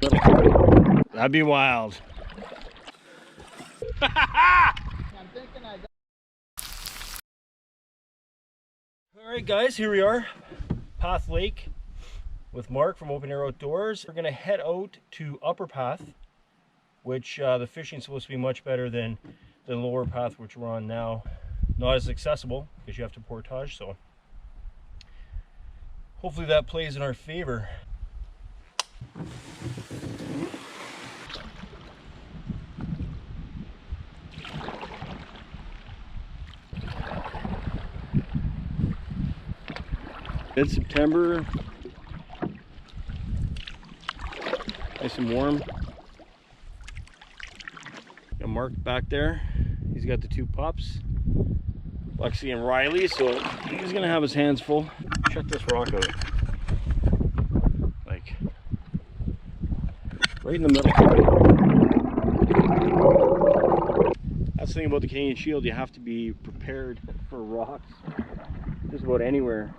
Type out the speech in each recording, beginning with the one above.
That'd be wild. Alright guys, here we are, Path Lake with Mark from Open Air Outdoors. We're going to head out to Upper Path, which the fishing's supposed to be much better than the Lower Path, which we're on now. Not as accessible because you have to portage, so hopefully that plays in our favor. Mid-September, nice and warm. Got Mark back there. He's got the two pups, Lexi and Riley, so he's gonna have his hands full. Check this rock out. Like, right in the middle. That's the thing about the Canadian Shield, you have to be prepared for rocks just about anywhere.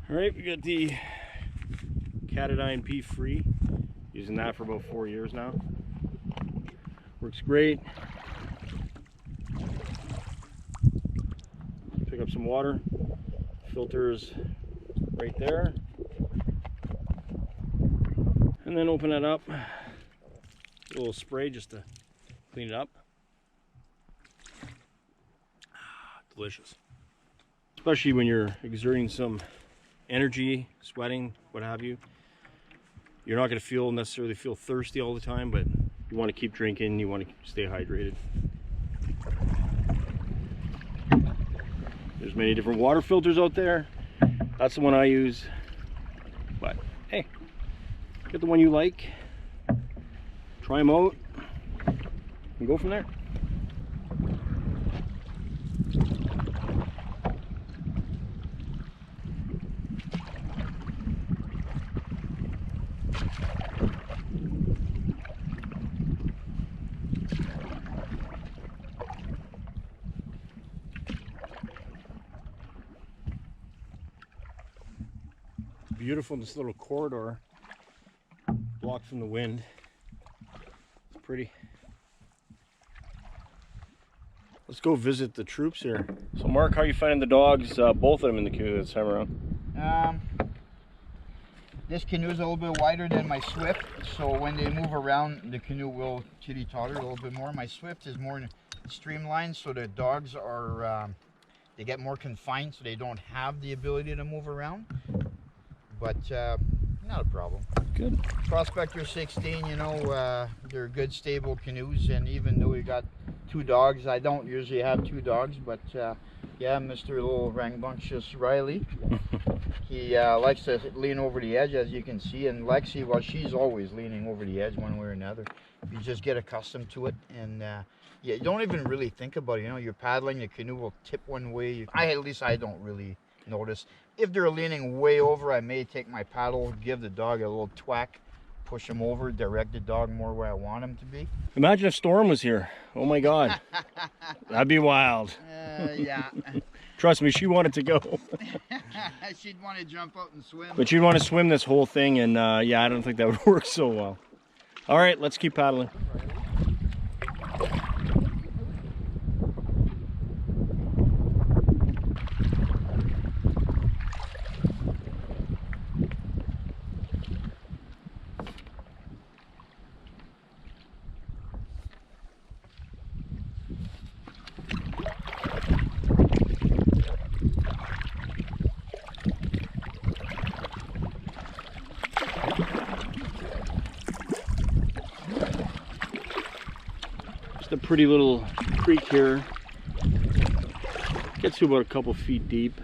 Alright, we got the Canoe P free. Using that for about 4 years now. Works great. Pick up some water. Filters right there. And then open it up. A little spray just to clean it up. Delicious. Especially when you're exerting some energy, sweating, what have you. You're not going to necessarily feel thirsty all the time, but you want to keep drinking, you want to stay hydrated. There's many different water filters out there. That's the one I use. But hey, get the one you like. Try them out and go from there. Beautiful, this little corridor blocked from the wind. It's pretty. Let's go visit the troops here. So Mark, how are you finding the dogs, both of them in the canoe this time around? This canoe is a little bit wider than my Swift, so when they move around, the canoe will titty-totter a little bit more. My Swift is more streamlined, so the dogs are, they get more confined, so they don't have the ability to move around. But not a problem. Good. Prospector 16, you know, they're good stable canoes, and even though we got two dogs, I don't usually have two dogs, but yeah, Mr. Little Rambunctious Riley, he likes to lean over the edge, as you can see, and Lexi, well, she's always leaning over the edge one way or another. You just get accustomed to it, and yeah, you don't even really think about it. You know, you're paddling, the canoe will tip one way. At least I don't really notice. If they're leaning way over, I may take my paddle, give the dog a little twack, push him over, direct the dog more where I want him to be. Imagine if Storm was here. Oh my God. That'd be wild. Yeah. Trust me, she wanted to go. She'd want to jump out and swim. But she'd want to swim this whole thing, and yeah, I don't think that would work so well. All right, let's keep paddling. Just a pretty little creek here. Gets to about a couple feet deep,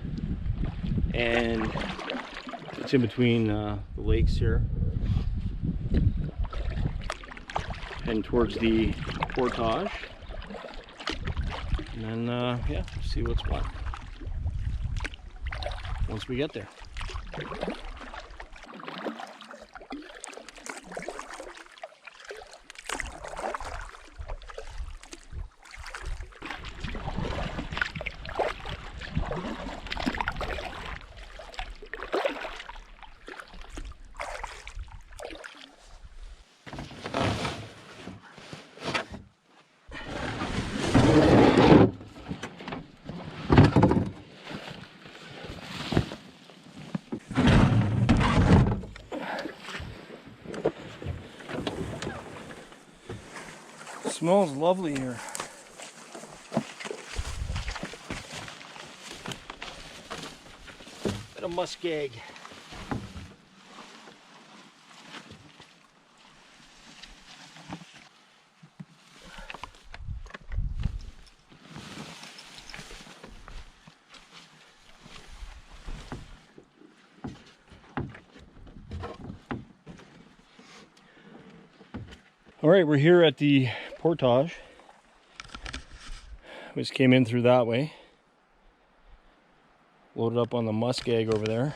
and it's in between the lakes here, heading towards the portage, and then yeah, see what's what once we get there. Smells lovely here. Bit of muskeg. All right, we're here at the portage. We just came in through that way. Loaded up on the muskeg over there.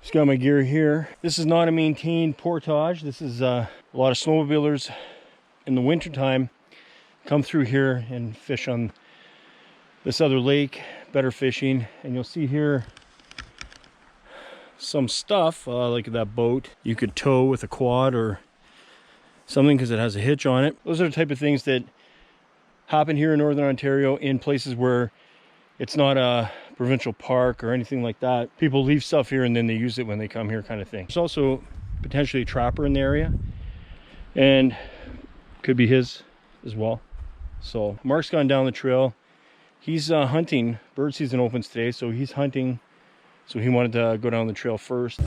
Just got my gear here. This is not a maintained portage. This is a lot of snowmobilers in the wintertime come through here and fish on this other lake, better fishing. And you'll see here some stuff like that boat you could tow with a quad or something because it has a hitch on it. Those are the type of things that happen here in Northern Ontario in places where it's not a provincial park or anything like that. People leave stuff here and then they use it when they come here, kind of thing. There's also potentially a trapper in the area and could be his as well. So Marc's gone down the trail. He's hunting. Bird season opens today, so he's hunting. So he wanted to go down the trail first.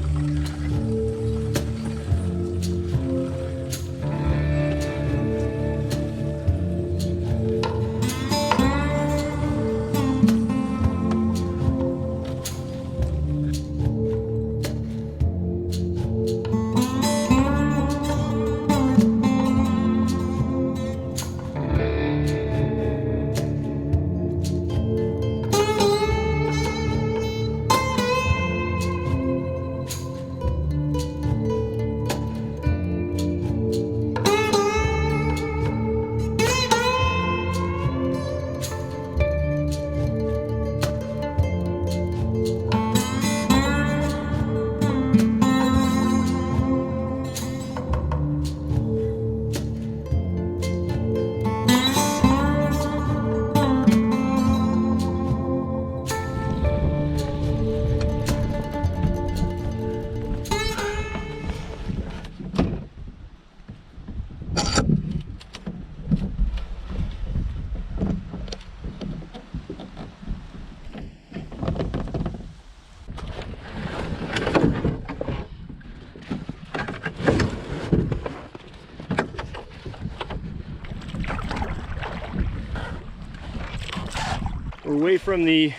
We're away from the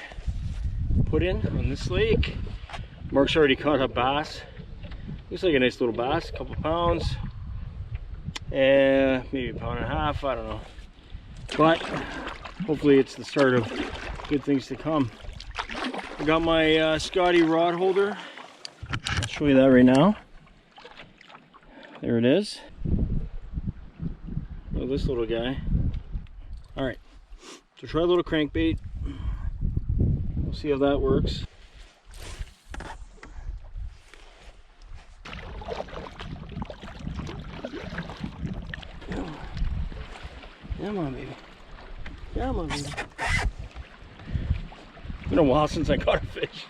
put-in on this lake. Marc's already caught a bass. Looks like a nice little bass, a couple pounds. Maybe a pound and a half, I don't know. But hopefully it's the start of good things to come. I got my Scotty rod holder. I'll show you that right now. There it is. Oh, this little guy. All right, so try a little crankbait. We'll see how that works. Come on, baby. Come on, baby. It's been a while since I caught a fish.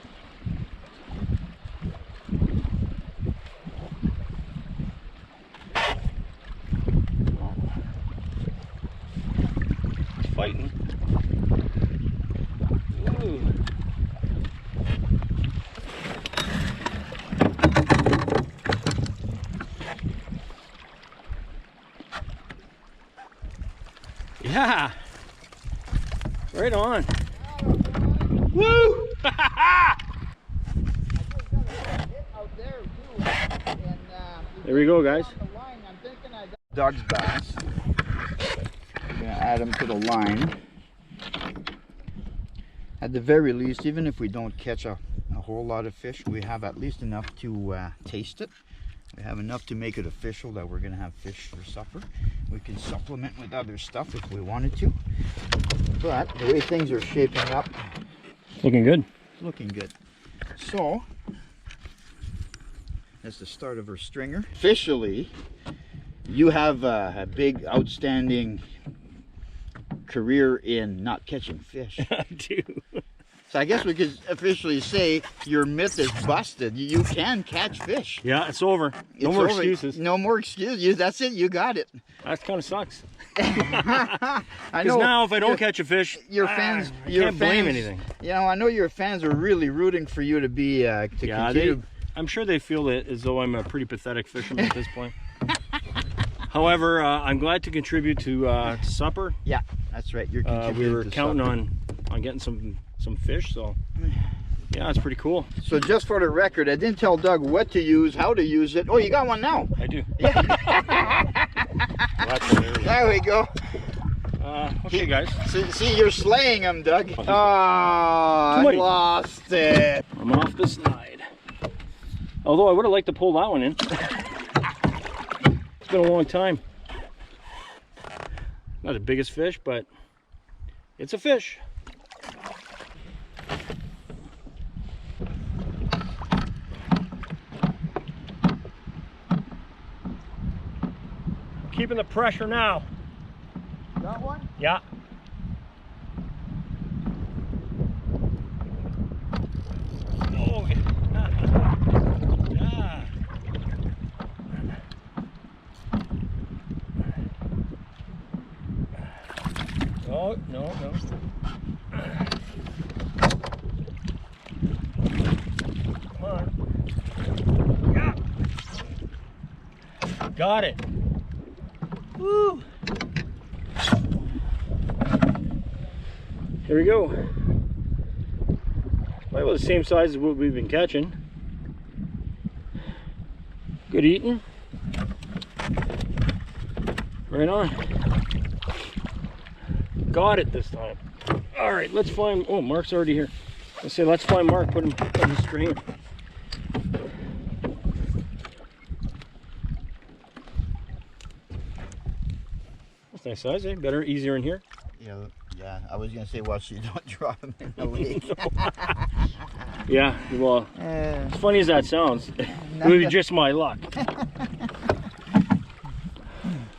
It's fighting. Ooh. Yeah, right on. Woo! There we go, guys. Doug's bass. I'm gonna add him to the line. At the very least, even if we don't catch a whole lot of fish, we have at least enough to taste it. We have enough to make it official that we're gonna have fish for supper. We can supplement with other stuff if we wanted to. But the way things are shaping up, Looking good. looking good. So that's the start of our stringer. Officially, you have a big outstanding career in not catching fish. I do. So I guess we could officially say your myth is busted. You can catch fish. Yeah, it's over. No more excuses. No more excuses. That's it. You got it. That kind of sucks. I Because know now if I don't catch a fish, your fans, I can't blame anything. You know, I know your fans are really rooting for you to be to continue. I'm sure they feel it as though I'm a pretty pathetic fisherman at this point. However, I'm glad to contribute to supper. Yeah, that's right. You're contributing. We were to counting supper. on getting some fish, so yeah, it's pretty cool. So just for the record, I didn't tell Doug what to use, how to use it. Oh, you got one now. I do. Yeah. Well, that's hilarious. There we go. Okay, guys. See, you're slaying him, Doug. Oh, I lost it. I'm off the slide. Although I would have liked to pull that one in. It's been a long time. Not the biggest fish, but it's a fish. Keeping the pressure now. Got one? Yeah. Oh, yeah. Oh, no. Come on. Yeah. Got it. Woo. Here we go. Probably about the same size as what we've been catching. Good eating. Right on. Got it this time. All right, let's find. Oh, Mark's already here. Let's say let's find Marc. Put him on the string. That's nice size, eh? Better, easier in here. Yeah. I was gonna say, well, so you don't drop him in the lake. Yeah. Well, as funny as that sounds, it would be just my luck.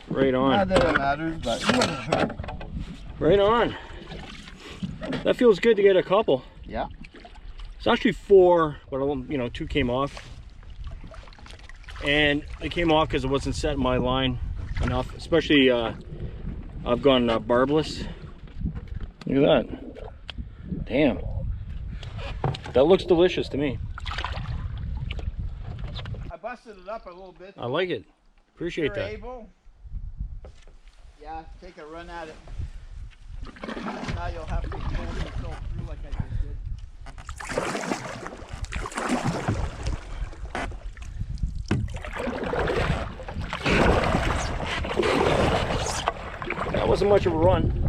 Right on. Not that it matters, but right on. That feels good to get a couple. Yeah. It's actually 4, but you know, 2 came off, and they came off because it wasn't setting my line enough. Especially, I've gone barbless. Look at that. Damn. That looks delicious to me. I busted it up a little bit. I like it. Appreciate that. Able. Yeah, take a run at it. Now you'll have to pull yourself through like I just did. That wasn't much of a run.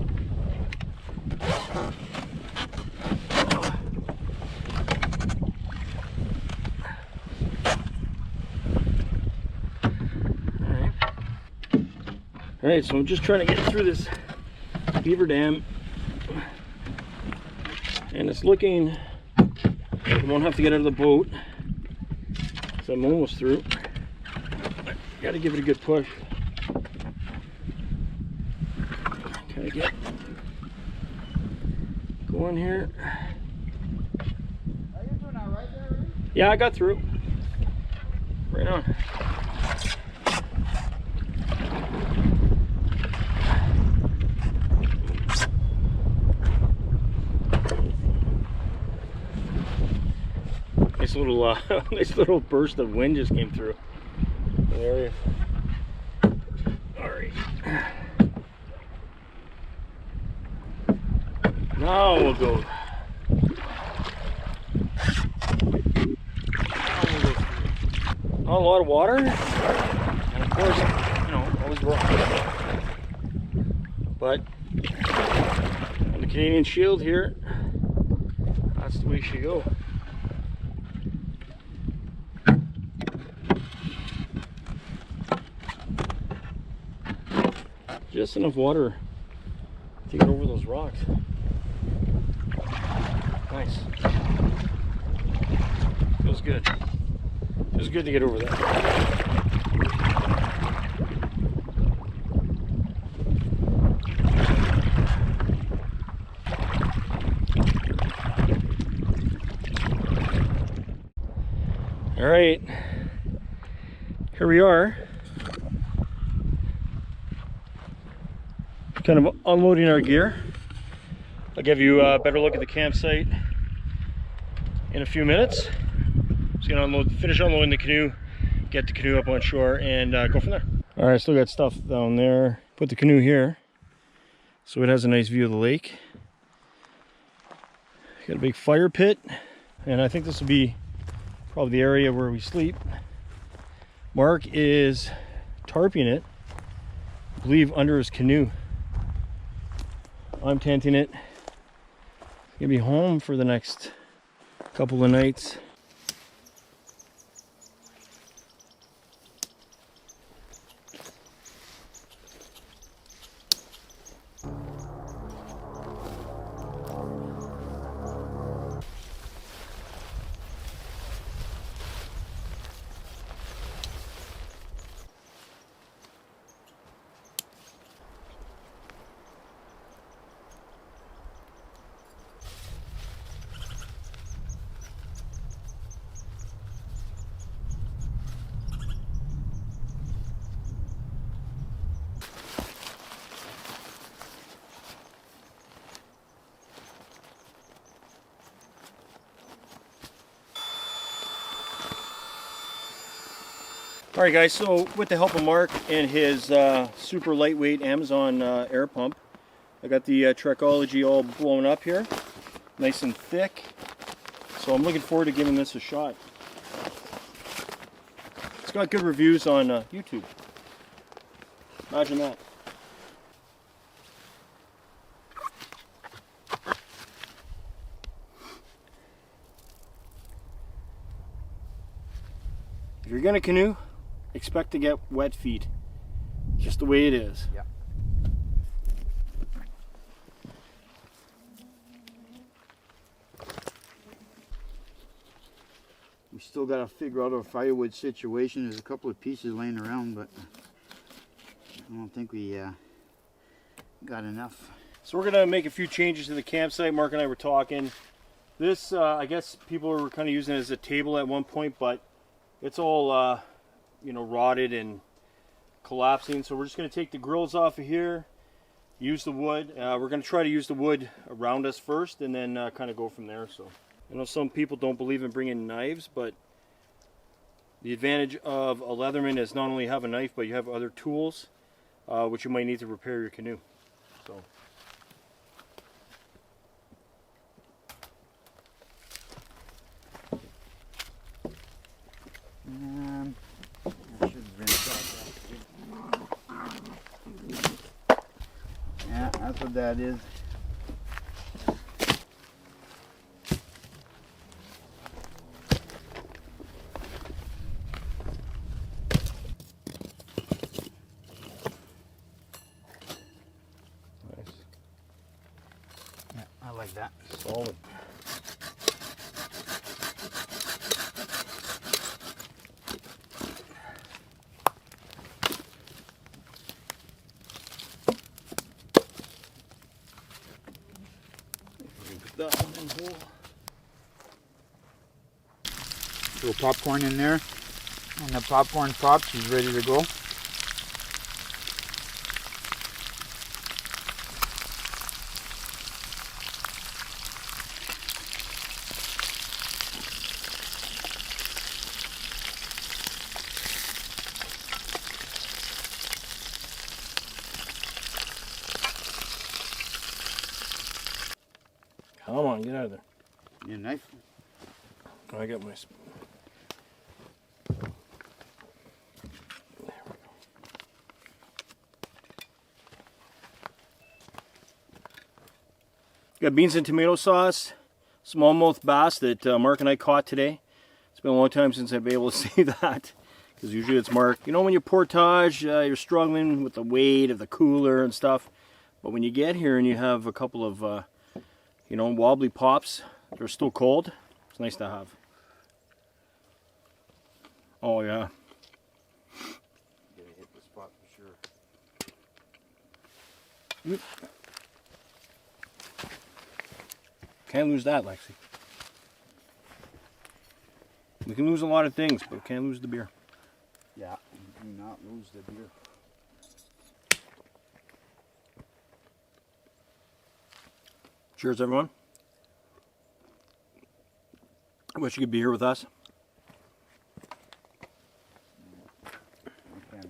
All right, so I'm just trying to get through this beaver dam, and it's looking like I won't have to get out of the boat, so I'm almost through. Got to give it a good push. Can I get going here? Are you doing all right there, Rick? Yeah, I got through. Right on. Nice little burst of wind just came through the area. All right. Now we'll go. A lot of water, and of course, you know, always rock. But on the Canadian Shield here, that's the way you should go. Just enough water to get over those rocks. Nice. Feels good. Feels good to get over that. All right, here we are. kind of unloading our gear. I'll give you a better look at the campsite in a few minutes. Just gonna finish unloading the canoe, get the canoe up on shore, and go from there. All right, still got stuff down there. Put the canoe here so it has a nice view of the lake. Got a big fire pit, and I think this will be probably the area where we sleep. Marc is tarping it, I believe, under his canoe. I'm tenting it. Gonna be home for the next couple of nights. Alright guys, so with the help of Marc and his super lightweight Amazon air pump, I got the Trekology all blown up here, nice and thick. So I'm looking forward to giving this a shot. It's got good reviews on YouTube. Imagine that. If you're gonna canoe, expect to get wet feet. Just the way it is. Yeah. We still got to figure out our firewood situation. There's a couple of pieces laying around, but I don't think we got enough. So we're gonna make a few changes to the campsite. Marc and I were talking. This, I guess people were kind of using it as a table at one point, but it's all you know, rotted and collapsing. So we're just going to take the grills off of here, use the wood. We're going to try to use the wood around us first, and then kind of go from there. So I know some people don't believe in bringing knives, but the advantage of a Leatherman is not only have a knife, but you have other tools which you might need to repair your canoe. So. I should rinse out that. Yeah, that's what that is. Nice. Yeah, I like that. Solid. That one in whole. Little popcorn in there, and the popcorn pops is ready to go. Come on, get out of there. Your knife? I got my spoon. There we go. Got beans and tomato sauce, smallmouth bass that Marc and I caught today. It's been a long time since I've been able to say that, because usually it's Marc. You know, when you portage, you're struggling with the weight of the cooler and stuff, but when you get here and you have a couple of you know, wobbly pops that are still cold, it's nice to have. Oh yeah. Gonna hit the spot for sure. Oop. Can't lose that, Lexi. We can lose a lot of things, but can't lose the beer. Yeah, do not lose the beer. Cheers, everyone. I wish you could be here with us.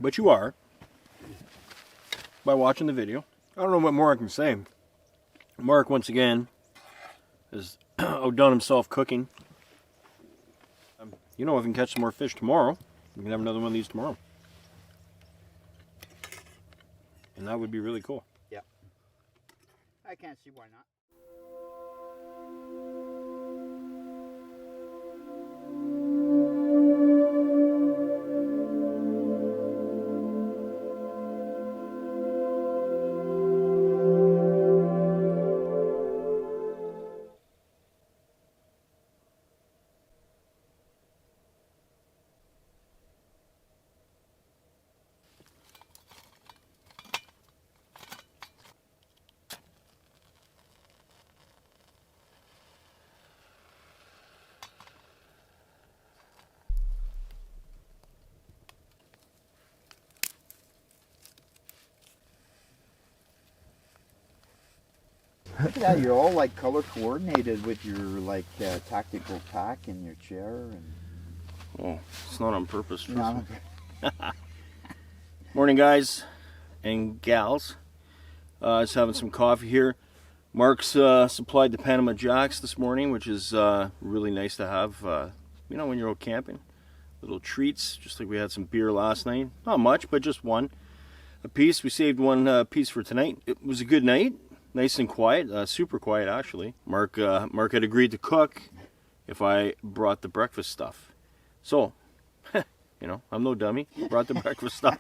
But you are. By watching the video. I don't know what more I can say. Marc, once again, has outdone himself cooking. You know, if we can catch some more fish tomorrow, we can have another one of these tomorrow. And that would be really cool. Yeah. I can't see why not. Look at that, you're all like color coordinated with your like tactical pack and your chair and... Oh, it's not on purpose. No. Morning, guys and gals. Just having some coffee here. Marc's supplied the Panama Jacks this morning, which is really nice to have, you know, when you're out camping. Little treats, just like we had some beer last night. Not much, but just one a piece. We saved one piece for tonight. It was a good night. Nice and quiet, super quiet actually. Marc had agreed to cook if I brought the breakfast stuff. So, you know, I'm no dummy. Brought the breakfast stuff.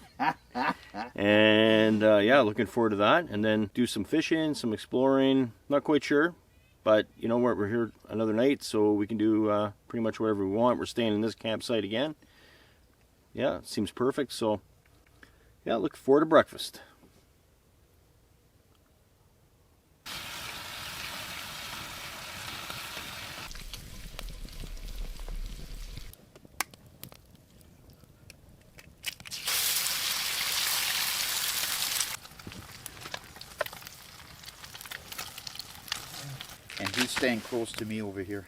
And yeah, looking forward to that. And then do some fishing, some exploring. Not quite sure, but you know what? We're here another night, so we can do pretty much whatever we want. We're staying in this campsite again. Yeah, it seems perfect. So, yeah, looking forward to breakfast. And he's staying close to me over here.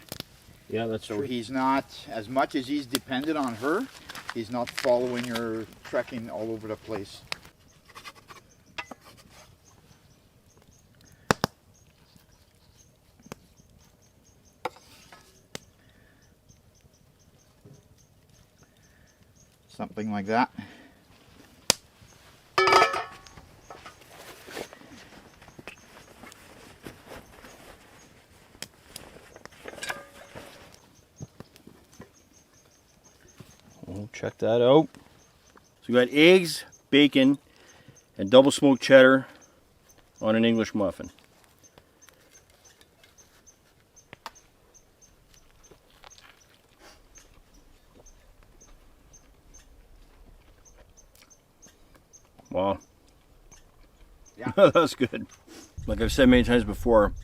Yeah, that's so true. He's not, as much as he's dependent on her, he's not following her, trekking all over the place. Something like that. Check that out. So we got eggs, bacon, and double smoked cheddar on an English muffin. Wow. Yeah. That's good. Like I've said many times before,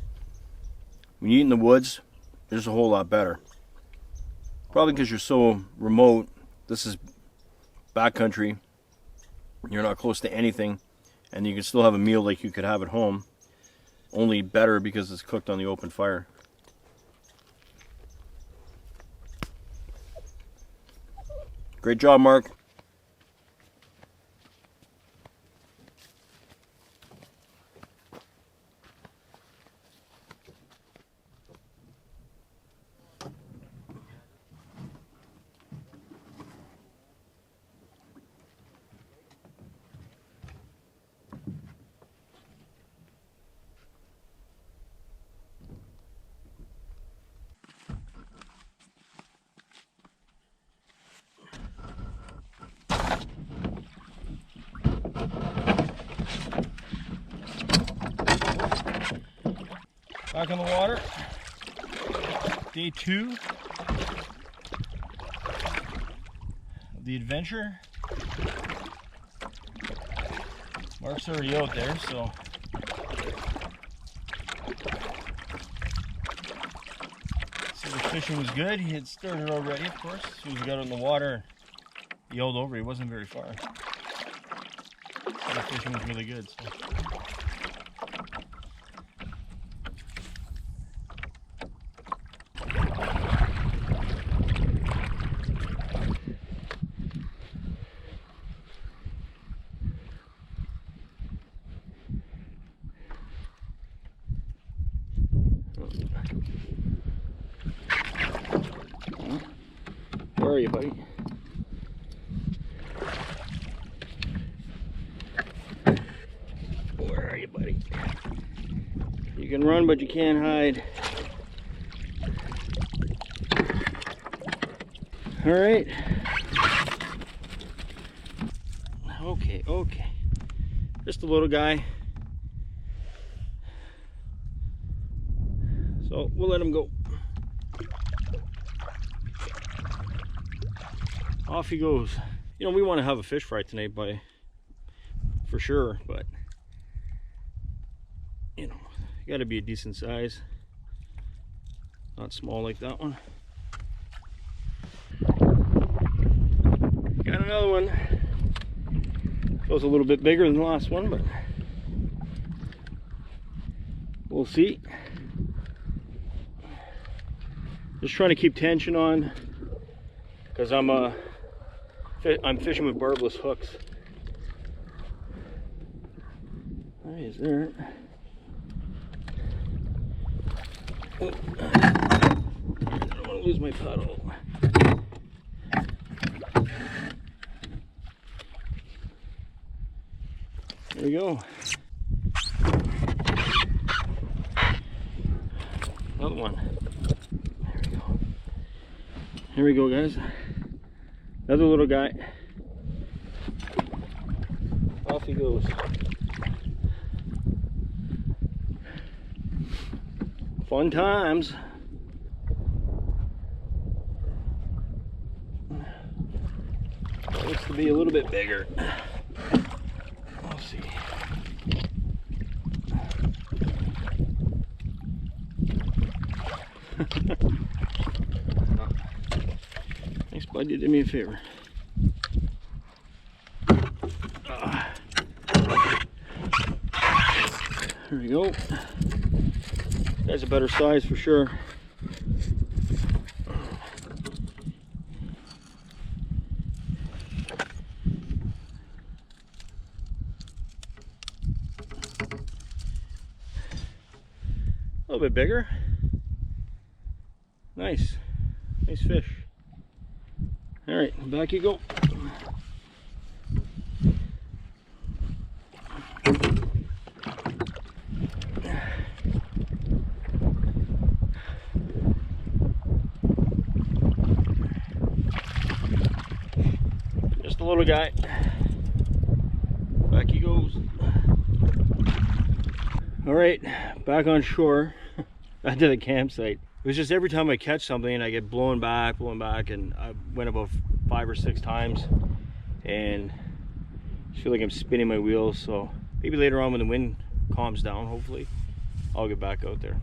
when you eat in the woods, it's a whole lot better. Probably because you're so remote. This is backcountry. You're not close to anything, and you can still have a meal like you could have at home. Only better because it's cooked on the open fire. Great job, Marc. Back on the water. Day 2 of the adventure. Marc's already out there, so the fishing was good. He had started already, of course. As soon as we got in the water, he yelled over. He wasn't very far. So the fishing was really good. So. Where are you, buddy? Where are you, buddy? You can run, but you can't hide. All right. Okay, okay. Just a little guy. So we'll let him go. Off he goes. You know, we want to have a fish fry tonight, for sure, but you know, you got to be a decent size, not small like that one. Got another one. Goes a little bit bigger than the last one, but we'll see. Just trying to keep tension on, because I'm fishing with barbless hooks. There he is there. Oh. I don't want to lose my paddle. There we go. Another one. There we go. Here we go, guys. Another little guy. Off he goes. Fun times. That looks to be a little bit bigger. We'll see. Thanks, bud. You did me a favor. There we go. Guy's a better size for sure. A little bit bigger. Nice. Nice fish. All right, back you go. Just a little guy. Back he goes. All right, back on shore. Back to the campsite. It was just every time I catch something, I get blown back, and I went about 5 or 6 times, and I feel like I'm spinning my wheels. So maybe later on when the wind calms down, hopefully, I'll get back out there.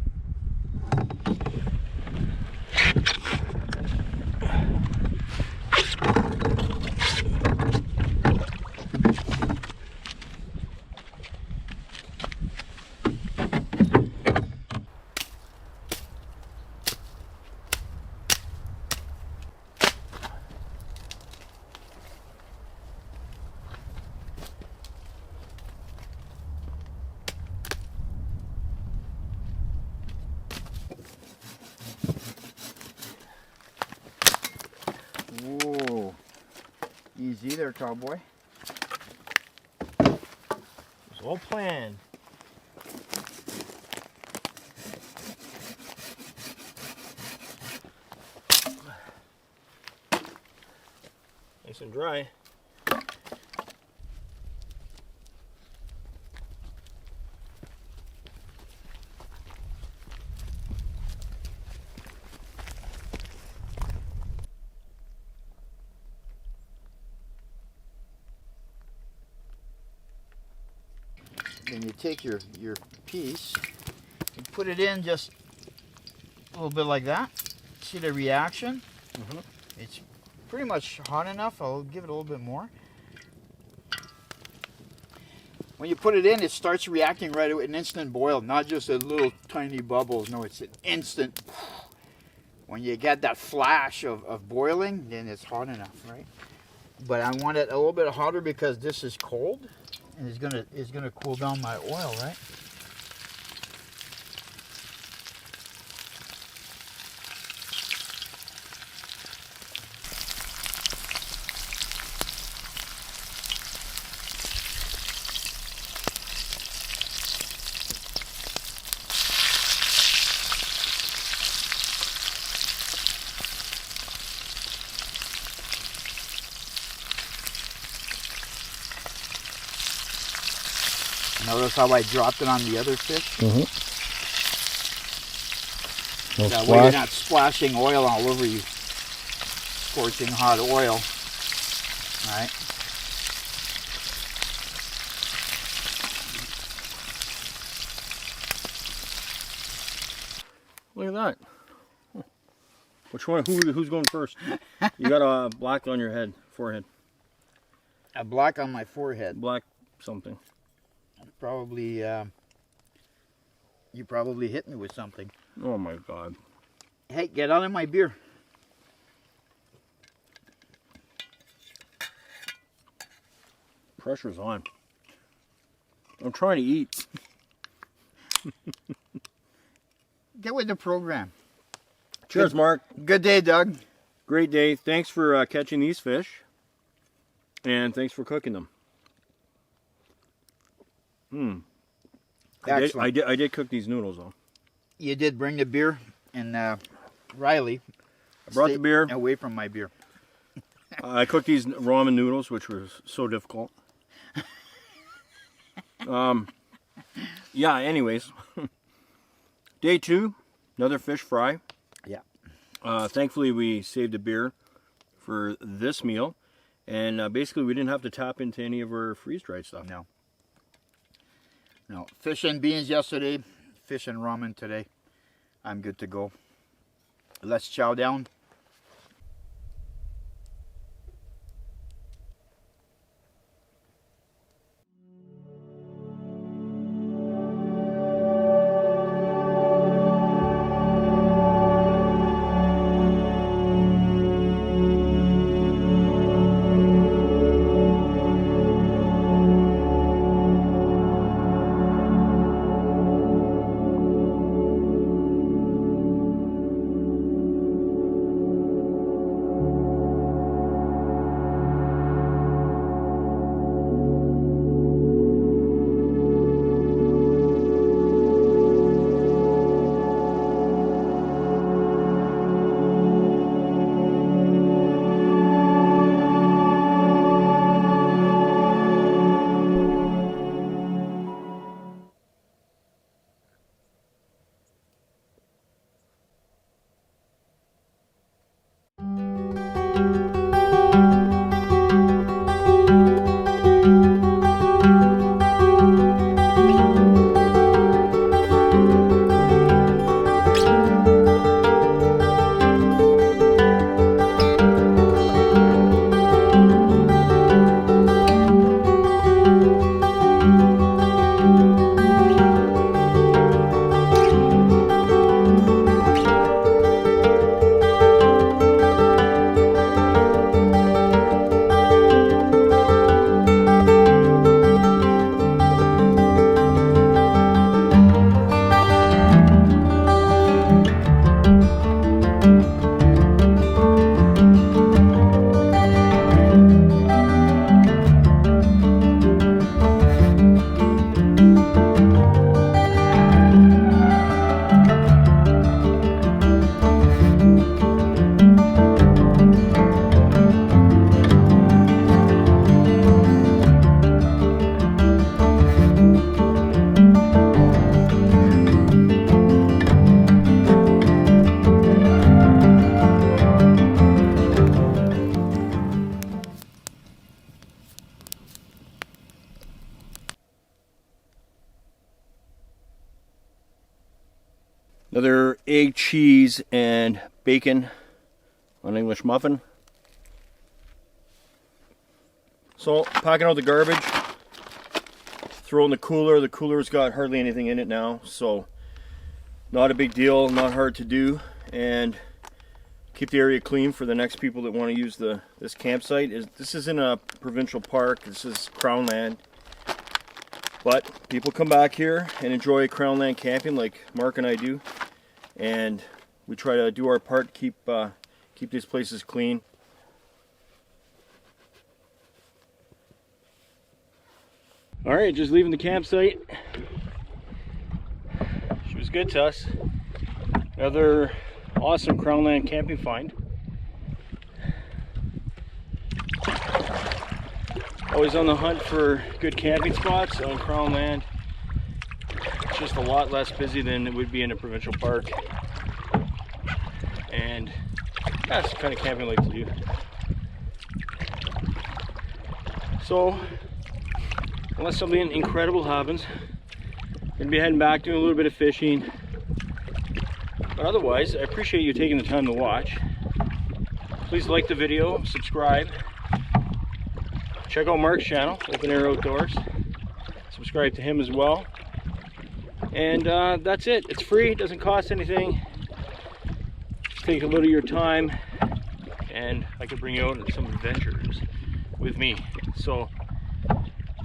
Whoa. Easy there, cowboy. It's all planned. Nice and dry. Then you take your piece, you put it in just a little bit like that. See the reaction? It's pretty much hot enough. I'll give it a little bit more. When you put it in, it starts reacting right away, an instant boil, not just a little tiny bubbles. No, it's an instant. When you get that flash of boiling, then it's hot enough, right? But I want it a little bit hotter because this is cold. And it's gonna cool down my oil, right? Notice how I dropped it on the other fish? Mm-hmm. No That way you're splash. not splashing oil all over you. Scorching hot oil. All right. Look at that. Which one? Who's going first? You got a black on your head, forehead. A black on my forehead. Black something. Probably, you probably hit me with something. Oh my God. Hey, get out of my beer. Pressure's on. I'm trying to eat. Get with the program. Cheers, Mark. Good day, Doug. Great day. Thanks for catching these fish. And thanks for cooking them. Excellent. I did cook these noodles though. You did bring the beer, and Riley, I brought the beer. away from my beer. I cooked these ramen noodles, which was so difficult. Yeah, anyways. Day 2, another fish fry. Yeah. Thankfully, we saved a beer for this meal. And basically, we didn't have to tap into any of our freeze-dried stuff. No. No. Fish and beans yesterday, fish and ramen today. I'm good to go. Let's chow down. Another egg, cheese, and bacon on English muffin. So, packing out the garbage, throw in the cooler. The cooler's got hardly anything in it now, so not a big deal, not hard to do, and keep the area clean for the next people that want to use this campsite. This isn't a provincial park, this is Crown land. But people come back here and enjoy Crown land camping like Mark and I do. And we try to do our part to keep these places clean. Alright, just leaving the campsite. She was good to us. Another awesome Crown land camping find. Always on the hunt for good camping spots on Crown land. It's just a lot less busy than it would be in a provincial park. And that's the kind of camping I like to do. So, unless something incredible happens, I'm gonna be heading back, doing a little bit of fishing. But otherwise, I appreciate you taking the time to watch. Please like the video, subscribe. Check out Marc's channel, Open Air Outdoors. Subscribe to him as well. And that's it. It's free, it doesn't cost anything. Just take a little of your time and I can bring you out on some adventures with me. So,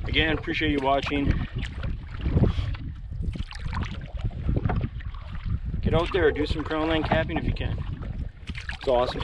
again, appreciate you watching. Get out there, do some crownland camping if you can. It's awesome.